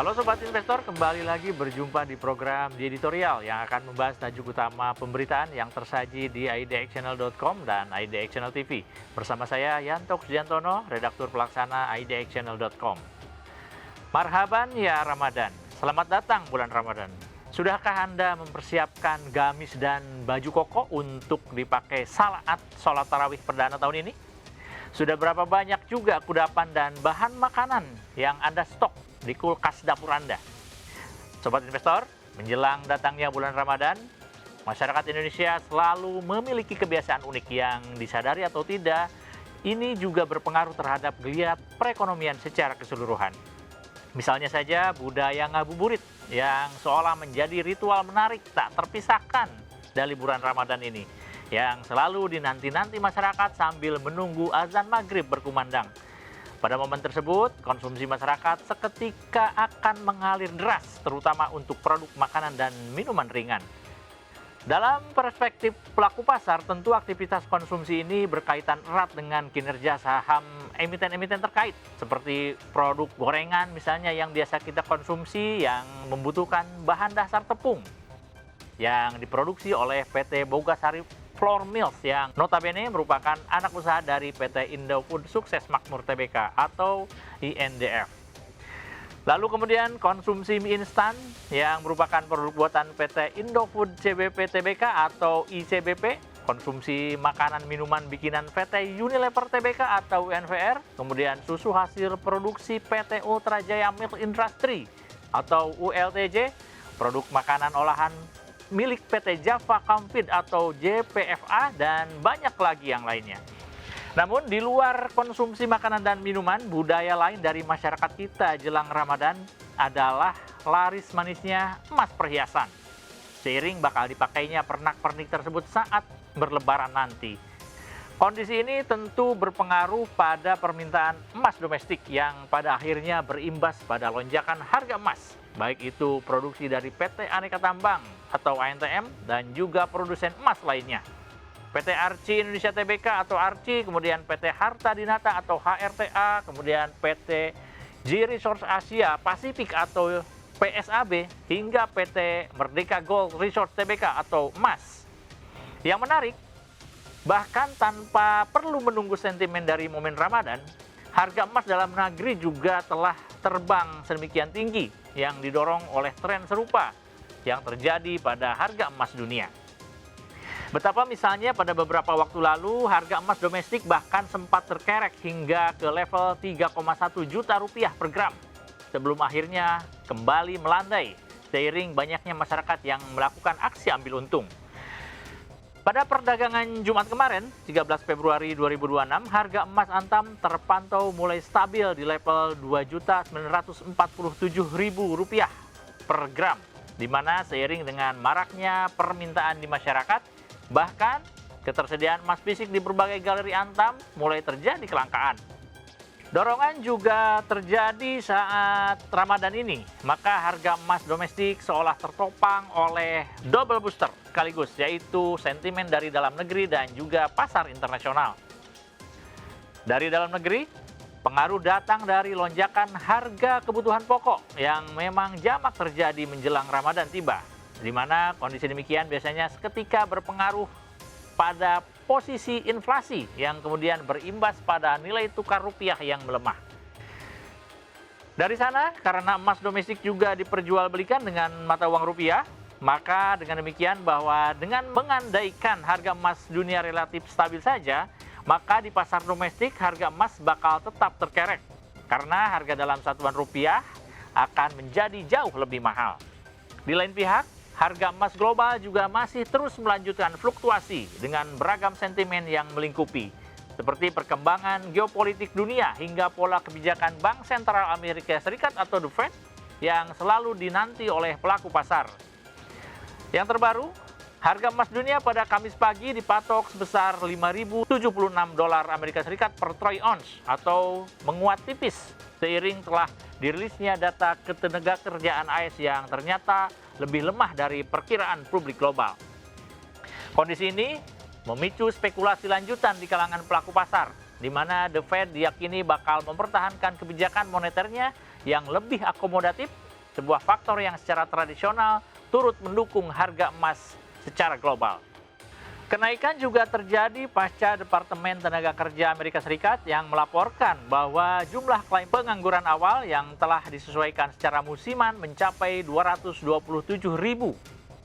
Halo Sobat Investor, kembali lagi berjumpa di program di editorial yang akan membahas tajuk utama pemberitaan yang tersaji di idxchannel.com dan idxchannel TV. Bersama saya Yanto Kusdiantono, redaktur pelaksana idxchannel.com. Marhaban ya Ramadan, selamat datang bulan Ramadan. Sudahkah Anda mempersiapkan gamis dan baju koko untuk dipakai salat sholat tarawih perdana tahun ini? Sudah berapa banyak juga kudapan dan bahan makanan yang Anda stok di kulkas dapur Anda? Sobat Investor, menjelang datangnya bulan Ramadan, masyarakat Indonesia selalu memiliki kebiasaan unik yang disadari atau tidak, ini juga berpengaruh terhadap geliat perekonomian secara keseluruhan. Misalnya saja budaya ngabuburit yang seolah menjadi ritual menarik tak terpisahkan dari bulan Ramadan ini, yang selalu dinanti-nanti masyarakat sambil menunggu azan maghrib berkumandang. Pada momen tersebut, konsumsi masyarakat seketika akan mengalir deras, terutama untuk produk makanan dan minuman ringan. Dalam perspektif pelaku pasar, tentu aktivitas konsumsi ini berkaitan erat dengan kinerja saham emiten-emiten terkait, seperti produk gorengan misalnya yang biasa kita konsumsi yang membutuhkan bahan dasar tepung, yang diproduksi oleh PT Bogasari Flour Mills yang notabene merupakan anak usaha dari PT Indofood Sukses Makmur Tbk atau INDF. Lalu kemudian konsumsi mie instan yang merupakan produk buatan PT Indofood CBP Tbk atau ICBP, konsumsi makanan minuman bikinan PT Unilever Tbk atau UNVR, kemudian susu hasil produksi PT Ultra Jaya Milk Industry atau ULTJ, produk makanan olahan milik PT Java Campit atau JPFA, dan banyak lagi yang lainnya. Namun di luar konsumsi makanan dan minuman, budaya lain dari masyarakat kita jelang Ramadan adalah laris manisnya emas perhiasan. Seiring bakal dipakainya pernak-pernik tersebut saat berlebaran nanti. Kondisi ini tentu berpengaruh pada permintaan emas domestik yang pada akhirnya berimbas pada lonjakan harga emas, baik itu produksi dari PT Aneka Tambang atau ANTM dan juga produsen emas lainnya. PT Arci Indonesia Tbk atau Arci, kemudian PT Harta Dinata atau HRTA, kemudian PT G Resource Asia Pasifik atau PSAB, hingga PT Merdeka Gold Resource Tbk atau MAS. Yang menarik, bahkan tanpa perlu menunggu sentimen dari momen Ramadan, harga emas dalam negeri juga telah terbang sedemikian tinggi yang didorong oleh tren serupa yang terjadi pada harga emas dunia. Betapa misalnya pada beberapa waktu lalu harga emas domestik bahkan sempat terkerek hingga ke level 3,1 juta rupiah per gram sebelum akhirnya kembali melandai seiring banyaknya masyarakat yang melakukan aksi ambil untung. Pada perdagangan Jumat kemarin, 13 Februari 2026, harga emas Antam terpantau mulai stabil di level Rp2.947.000 per gram, di mana seiring dengan maraknya permintaan di masyarakat, bahkan ketersediaan emas fisik di berbagai galeri Antam mulai terjadi kelangkaan. Dorongan juga terjadi saat Ramadan ini, maka harga emas domestik seolah tertopang oleh double booster sekaligus, yaitu sentimen dari dalam negeri dan juga pasar internasional. Dari dalam negeri, pengaruh datang dari lonjakan harga kebutuhan pokok yang memang jamak terjadi menjelang Ramadan tiba, di mana kondisi demikian biasanya seketika berpengaruh pada posisi inflasi yang kemudian berimbas pada nilai tukar rupiah yang melemah. Dari sana, karena emas domestik juga diperjualbelikan dengan mata uang rupiah, maka dengan demikian bahwa dengan mengandaikan harga emas dunia relatif stabil saja, maka di pasar domestik harga emas bakal tetap terkerek karena harga dalam satuan rupiah akan menjadi jauh lebih mahal. Di lain pihak, harga emas global juga masih terus melanjutkan fluktuasi dengan beragam sentimen yang melingkupi, seperti perkembangan geopolitik dunia hingga pola kebijakan Bank Sentral Amerika Serikat atau The Fed yang selalu dinanti oleh pelaku pasar. Yang terbaru, harga emas dunia pada Kamis pagi dipatok sebesar $5.076 Amerika Serikat per troy ounce atau menguat tipis seiring telah dirilisnya data ketenagakerjaan AS yang ternyata lebih lemah dari perkiraan publik global. Kondisi ini memicu spekulasi lanjutan di kalangan pelaku pasar, di mana The Fed diyakini bakal mempertahankan kebijakan moneternya yang lebih akomodatif sebuah faktor yang secara tradisional turut mendukung harga emas secara global. Kenaikan juga terjadi pasca Departemen Tenaga Kerja Amerika Serikat yang melaporkan bahwa jumlah klaim pengangguran awal yang telah disesuaikan secara musiman mencapai 227.000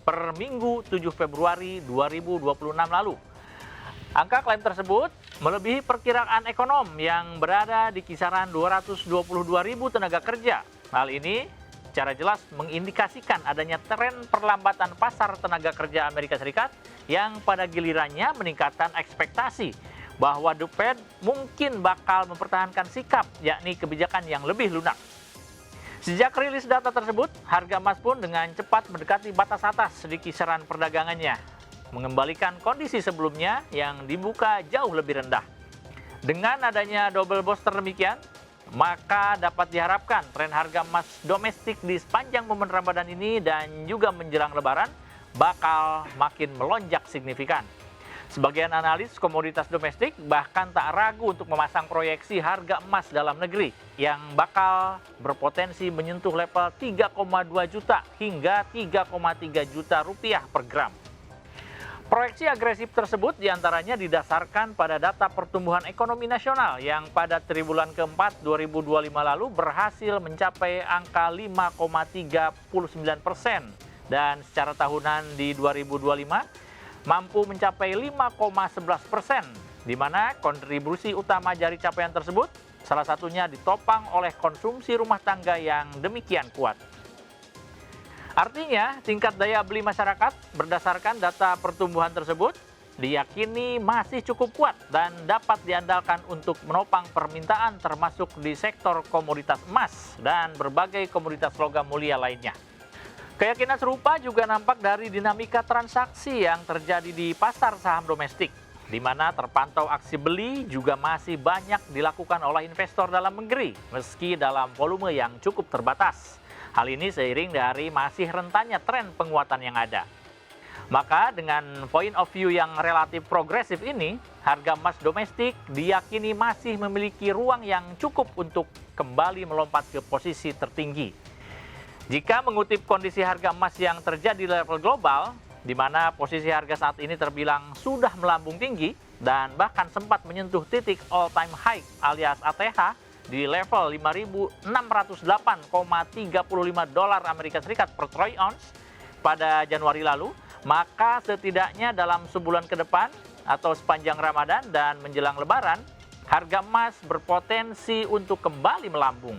per Minggu 7 Februari 2026 lalu. Angka klaim tersebut melebihi perkiraan ekonom yang berada di kisaran 222.000 tenaga kerja. Hal ini secara jelas mengindikasikan adanya tren perlambatan pasar tenaga kerja Amerika Serikat yang pada gilirannya meningkatkan ekspektasi bahwa The Fed mungkin bakal mempertahankan sikap, yakni kebijakan yang lebih lunak. Sejak rilis data tersebut, harga emas pun dengan cepat mendekati batas atas di kisaran perdagangannya, mengembalikan kondisi sebelumnya yang dibuka jauh lebih rendah. Dengan adanya double booster demikian, maka dapat diharapkan tren harga emas domestik di sepanjang momen Ramadan ini dan juga menjelang Lebaran bakal makin melonjak signifikan. Sebagian analis komoditas domestik bahkan tak ragu untuk memasang proyeksi harga emas dalam negeri yang bakal berpotensi menyentuh level 3,2 juta hingga 3,3 juta rupiah per gram. Proyeksi agresif tersebut diantaranya didasarkan pada data pertumbuhan ekonomi nasional yang pada triwulan keempat 2025 lalu berhasil mencapai angka 5,39% dan secara tahunan di 2025 mampu mencapai 5,11%, di mana kontribusi utama dari capaian tersebut salah satunya ditopang oleh konsumsi rumah tangga yang demikian kuat. Artinya, tingkat daya beli masyarakat berdasarkan data pertumbuhan tersebut diyakini masih cukup kuat dan dapat diandalkan untuk menopang permintaan termasuk di sektor komoditas emas dan berbagai komoditas logam mulia lainnya. Keyakinan serupa juga nampak dari dinamika transaksi yang terjadi di pasar saham domestik, di mana terpantau aksi beli juga masih banyak dilakukan oleh investor dalam negeri, meski dalam volume yang cukup terbatas. Hal ini seiring dari masih rentannya tren penguatan yang ada. Maka dengan point of view yang relatif progresif ini, harga emas domestik diyakini masih memiliki ruang yang cukup untuk kembali melompat ke posisi tertinggi. Jika mengutip kondisi harga emas yang terjadi di level global, di mana posisi harga saat ini terbilang sudah melambung tinggi dan bahkan sempat menyentuh titik all time high alias ATH, di level 5.608,35 dolar Amerika Serikat per troy ounce pada Januari lalu, maka setidaknya dalam sebulan ke depan atau sepanjang Ramadan dan menjelang Lebaran, harga emas berpotensi untuk kembali melambung.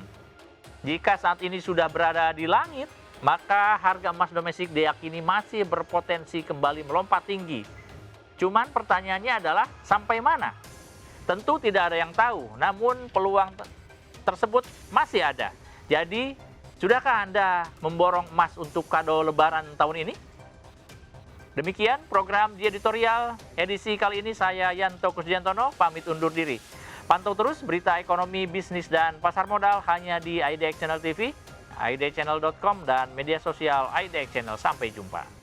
Jika saat ini sudah berada di langit, maka harga emas domestik diyakini masih berpotensi kembali melompat tinggi. Cuman pertanyaannya adalah sampai mana? Tentu tidak ada yang tahu, namun peluang tersebut masih ada. Jadi, sudahkah Anda memborong emas untuk kado Lebaran tahun ini? Demikian program The Editorial edisi kali ini. Saya Yanto Kusdiantono pamit undur diri. Pantau terus berita ekonomi, bisnis, dan pasar modal hanya di IDX Channel TV, idxchannel.com, dan media sosial IDX Channel. Sampai jumpa.